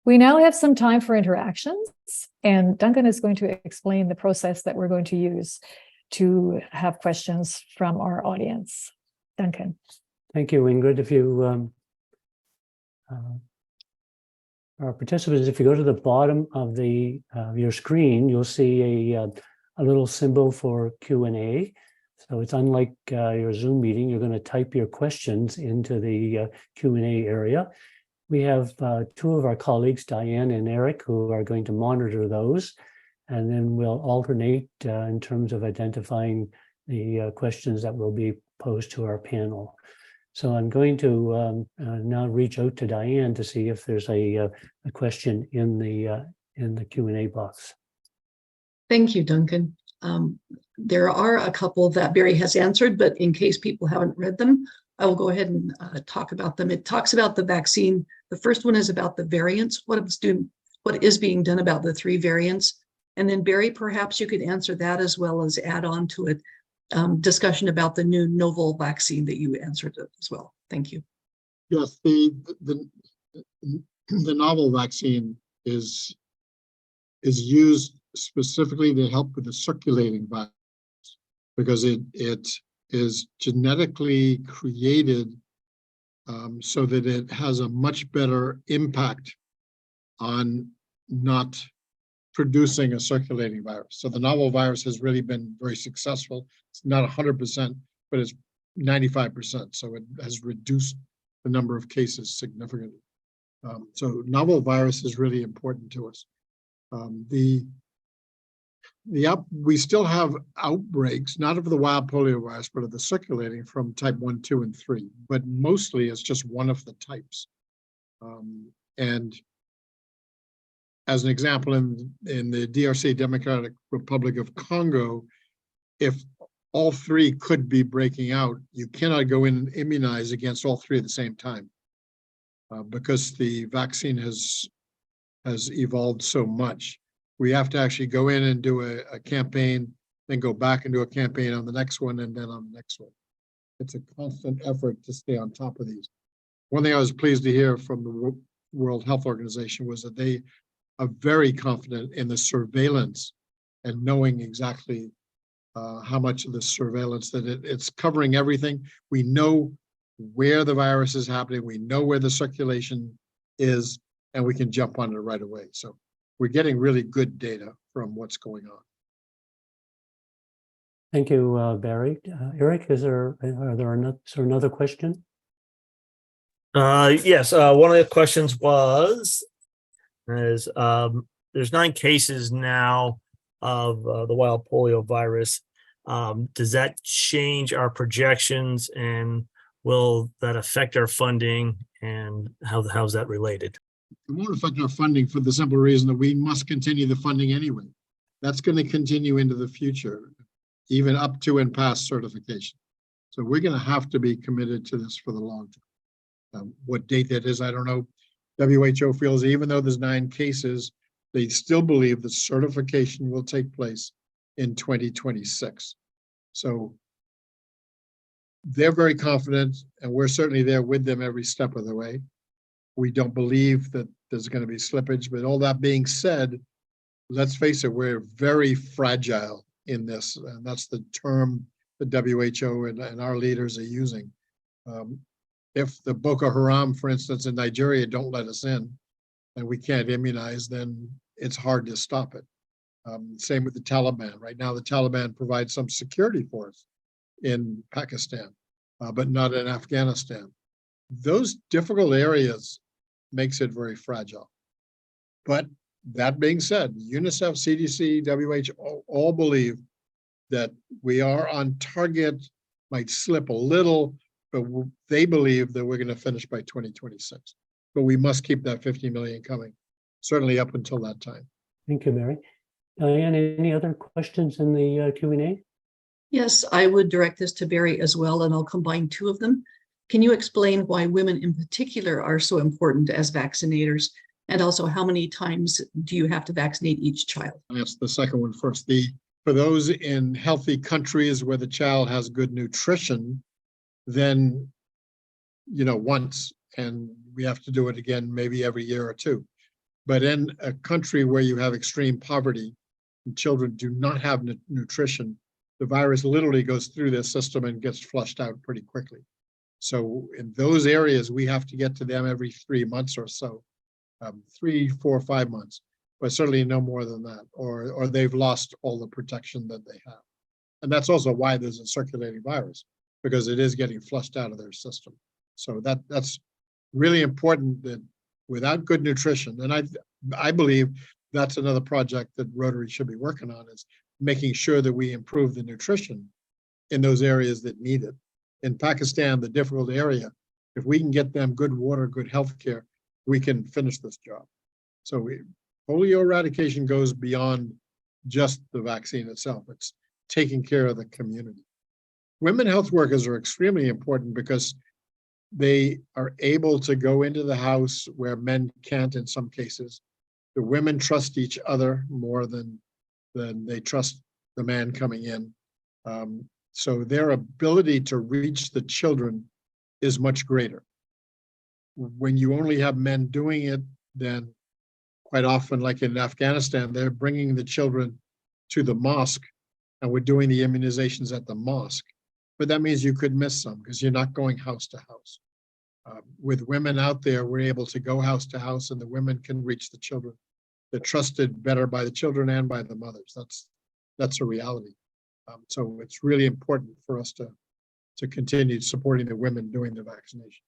Speaker 1: We now have some time for interactions, and Duncan is going to explain the process that we're going to use to have questions from our audience. Duncan.
Speaker 2: Thank you, Ingrid. If you, our participants, if you go to the bottom of your screen, you'll see a little symbol for Q&A. So it's unlike your Zoom meeting. You're going to type your questions into the Q&A area. We have two of our colleagues, Diane and Eric, who are going to monitor those. And then we'll alternate in terms of identifying the questions that will be posed to our panel. So I'm going to now reach out to Diane to see if there's a question in the Q&A box.
Speaker 12: Thank you, Duncan. There are a couple that Barry has answered, but in case people haven't read them, I will go ahead and talk about them. It talks about the vaccine. The first one is about the variants, what is being done about the 3 variants. And then Barry, perhaps you could answer that as well as add on to it discussion about the new novel vaccine that you answered as well. Thank you.
Speaker 4: Yes, the novel vaccine is used specifically to help with the circulating virus because it is genetically created so that it has a much better impact on not producing a circulating virus. So the novel virus has really been very successful. It's not 100%, but it's 95%. So it has reduced the number of cases significantly. So novel virus is really important to us. We still have outbreaks, not of the wild polio virus, but of the circulating from type 1, 2, and 3. But mostly it's just one of the types. And as an example, in the DRC, Democratic Republic of Congo, if all 3 could be breaking out, you cannot go in and immunize against all 3 at the same time because the vaccine has evolved so much. We have to actually go in and do a campaign, then go back and do a campaign on the next one, and then on the next one. It's a constant effort to stay on top of these. One thing I was pleased to hear from the World Health Organization was that they are very confident in the surveillance and knowing exactly how much of the surveillance that it's covering everything. We know where the virus is happening. We know where the circulation is, and we can jump on it right away. So we're getting really good data from what's going on.
Speaker 2: Thank you, Barry. Eric, is there another question?
Speaker 13: Yes, one of the questions was, there's 9 cases now of the wild polio virus. Does that change our projections, and will that affect our funding, and how's that related?
Speaker 4: It won't affect our funding for the simple reason that we must continue the funding anyway. That's going to continue into the future, even up to and past certification. So we're going to have to be committed to this for the long term. What date that is, I don't know. WHO feels even though there's 9 cases, they still believe that certification will take place in 2026. So they're very confident, and we're certainly there with them every step of the way. We don't believe that there's going to be slippage, but all that being said, let's face it, we're very fragile in this, and that's the term the WHO and our leaders are using. if the Boko Haram, for instance, in Nigeria don't let us in and we can't immunize, then it's hard to stop it. Same with the Taliban. Right now, the Taliban provides some security for us in Pakistan, but not in Afghanistan. Those difficult areas makes it very fragile. But that being said, UNICEF, CDC, WHO all believe that we are on target, might slip a little, but they believe that we're going to finish by 2026. But we must keep that 50 million coming, certainly up until that time.
Speaker 2: Thank you, Mary. Diane, any other questions in the Q&A?
Speaker 12: Yes, I would direct this to Barry as well, and I'll combine two of them. Can you explain why women in particular are so important as vaccinators? And also, how many times do you have to vaccinate each child?
Speaker 4: That's the second one first. For those in healthy countries where the child has good nutrition, then, once, and we have to do it again maybe every year or two. But in a country where you have extreme poverty and children do not have nutrition, the virus literally goes through their system and gets flushed out pretty quickly. So in those areas, we have to get to them every 3 months or so, 3, 4, 5 months, but certainly no more than that, or they've lost all the protection that they have. And that's also why there's a circulating virus, because it is getting flushed out of their system. So that's really important, that without good nutrition, and I believe that's another project that Rotary should be working on, is making sure that we improve the nutrition in those areas that need it. In Pakistan, the difficult area, if we can get them good water, good health care, we can finish this job. So polio eradication goes beyond just the vaccine itself. It's taking care of the community. Women health workers are extremely important because they are able to go into the house where men can't in some cases. The women trust each other more than they trust the man coming in. So their ability to reach the children is much greater. When you only have men doing it, then quite often, like in Afghanistan, they're bringing the children to the mosque and we're doing the immunizations at the mosque. But that means you could miss some because you're not going house to house. With women out there, we're able to go house to house and the women can reach the children. They're trusted better by the children and by the mothers. That's a reality. So it's really important for us to continue supporting the women doing the vaccination.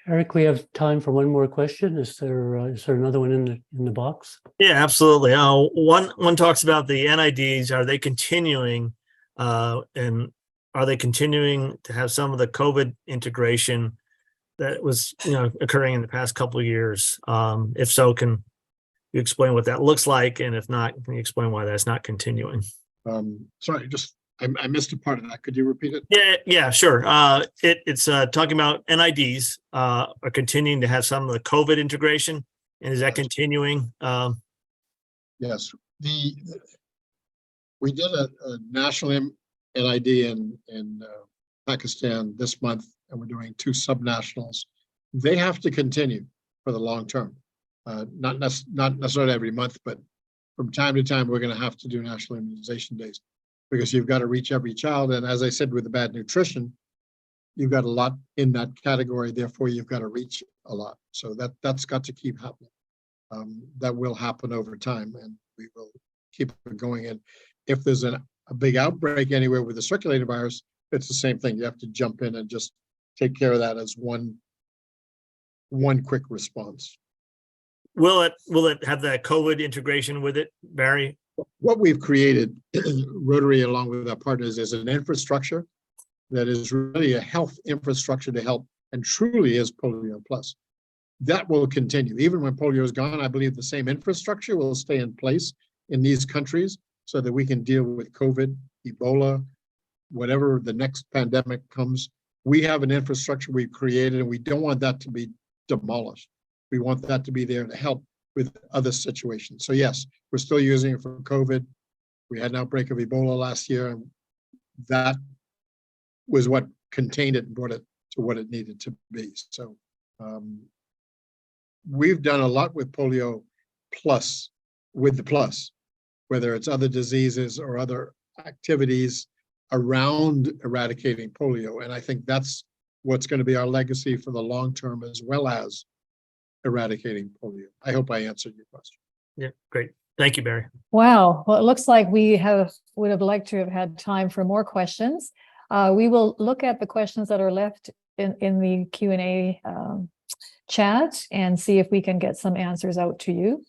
Speaker 2: Eric, we have time for one more question. Is there another one in the box?
Speaker 13: Yeah, absolutely. One talks about the NIDs. Are they continuing, and are they continuing to have some of the COVID integration that was occurring in the past couple of years? If so, can you explain what that looks like? And if not, can you explain why that's not continuing?
Speaker 4: Sorry, I missed a part of that. Could you repeat it?
Speaker 13: Yeah, sure. It's talking about NIDs are continuing to have some of the COVID integration, and is that continuing?
Speaker 4: Yes. We did a national NID in Pakistan this month, and we're doing 2 subnationals. They have to continue for the long term. Not necessarily every month, but from time to time, we're going to have to do national immunization days, because you've got to reach every child. And as I said, with the bad nutrition, you've got a lot in that category. Therefore, you've got to reach a lot. So that's got to keep happening. That will happen over time, and we will keep it going. And if there's a big outbreak anywhere with the circulating virus, it's the same thing. You have to jump in and just take care of that as one quick response.
Speaker 13: Will it have that COVID integration with it, Barry?
Speaker 4: What we've created, Rotary along with our partners, is an infrastructure that is really a health infrastructure to help, and truly is Polio Plus. That will continue. Even when polio is gone, I believe the same infrastructure will stay in place in these countries so that we can deal with COVID, Ebola, whatever the next pandemic comes. We have an infrastructure we've created, and we don't want that to be demolished. We want that to be there to help with other situations. So yes, we're still using it for COVID. We had an outbreak of Ebola last year, and that was what contained it and brought it to what it needed to be. So we've done a lot with Polio Plus, with the plus, whether it's other diseases or other activities around eradicating polio. And I think that's what's going to be our legacy for the long term, as well as eradicating polio. I hope I answered your question.
Speaker 13: Yeah, great. Thank you, Barry.
Speaker 1: Wow. Well, it looks like we would have liked to have had time for more questions. We will look at the questions that are left in the Q&A chat and see if we can get some answers out to you.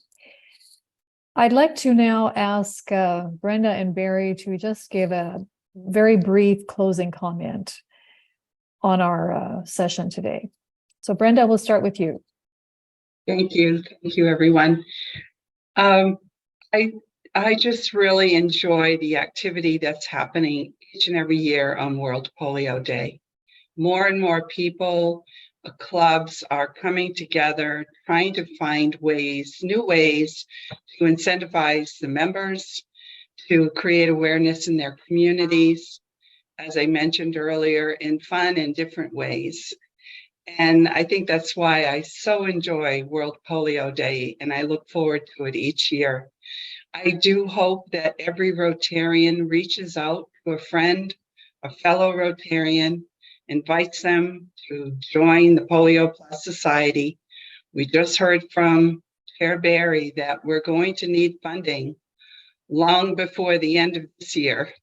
Speaker 1: I'd like to now ask Brenda and Barry to just give a very brief closing comment on our session today. So Brenda, we'll start with you.
Speaker 5: Thank you. Thank you, everyone. I just really enjoy the activity that's happening each and every year on World Polio Day. More and more people, clubs are coming together, trying to find ways, new ways to incentivize the members, to create awareness in their communities, as I mentioned earlier, in fun and different ways. And I think that's why I so enjoy World Polio Day, and I look forward to it each year. I do hope that every Rotarian reaches out to a friend, a fellow Rotarian, invites them to join the Polio Plus Society. We just heard from Chair Barry that we're going to need funding long before the end of this year.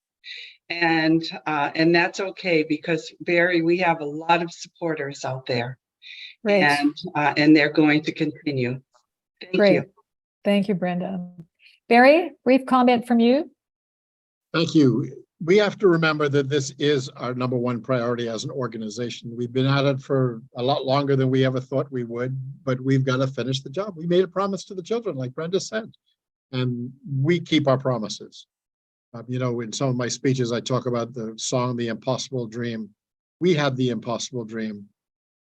Speaker 5: And that's okay, because Barry, we have a lot of supporters out there.
Speaker 1: Great.
Speaker 5: And they're going to continue. Thank you.
Speaker 1: Thank you, Brenda. Barry, brief comment from you.
Speaker 4: Thank you. We have to remember that this is our number one priority as an organization. We've been at it for a lot longer than we ever thought we would, but we've got to finish the job. We made a promise to the children, like Brenda said, and we keep our promises. You know, in some of my speeches, I talk about the song, The Impossible Dream. We have the impossible dream,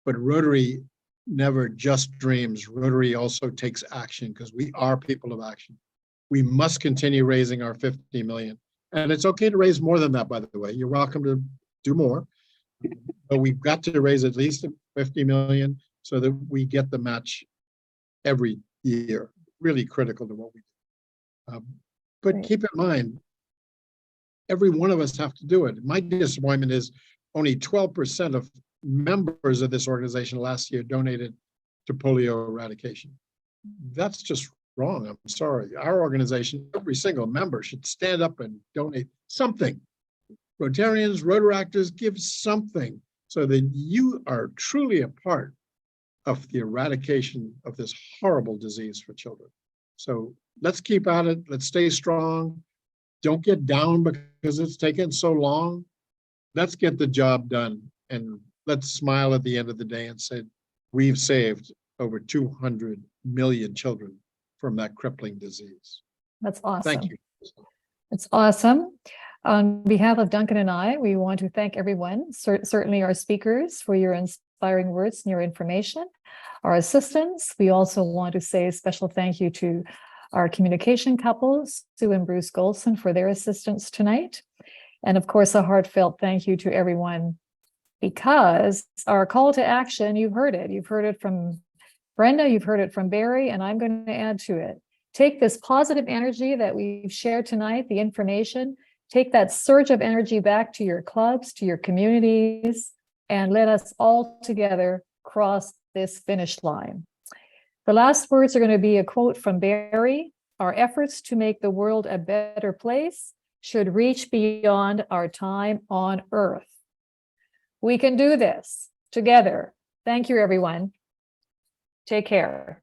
Speaker 4: but Rotary never just dreams. Rotary also takes action, because we are people of action. We must continue raising our 50 million. And it's okay to raise more than that, by the way. You're welcome to do more. But we've got to raise at least 50 million so that we get the match every year. Really critical to what we do. But keep in mind, every one of us have to do it. My disappointment is only 12% of members of this organization last year donated to polio eradication. That's just wrong. I'm sorry. Our organization, every single member should stand up and donate something. Rotarians, Rotaractors, give something so that you are truly a part of the eradication of this horrible disease for children. So let's keep at it. Let's stay strong. Don't get down because it's taken so long. Let's get the job done, and let's smile at the end of the day and say, we've saved over 200 million children from that crippling disease.
Speaker 1: That's awesome.
Speaker 4: Thank you.
Speaker 1: It's awesome. On behalf of Duncan and I, we want to thank everyone, certainly our speakers, for your inspiring words and your information. Our assistants, we also want to say a special thank you to our communication couples, Sue and Bruce Golson, for their assistance tonight. And of course, a heartfelt thank you to everyone, because our call to action, you've heard it. You've heard it from Brenda, you've heard it from Barry, and I'm going to add to it. Take this positive energy that we've shared tonight, the information, take that surge of energy back to your clubs, to your communities, and let us all together cross this finish line. The last words are going to be a quote from Barry. Our efforts to make the world a better place should reach beyond our time on Earth. We can do this together. Thank you, everyone. Take care.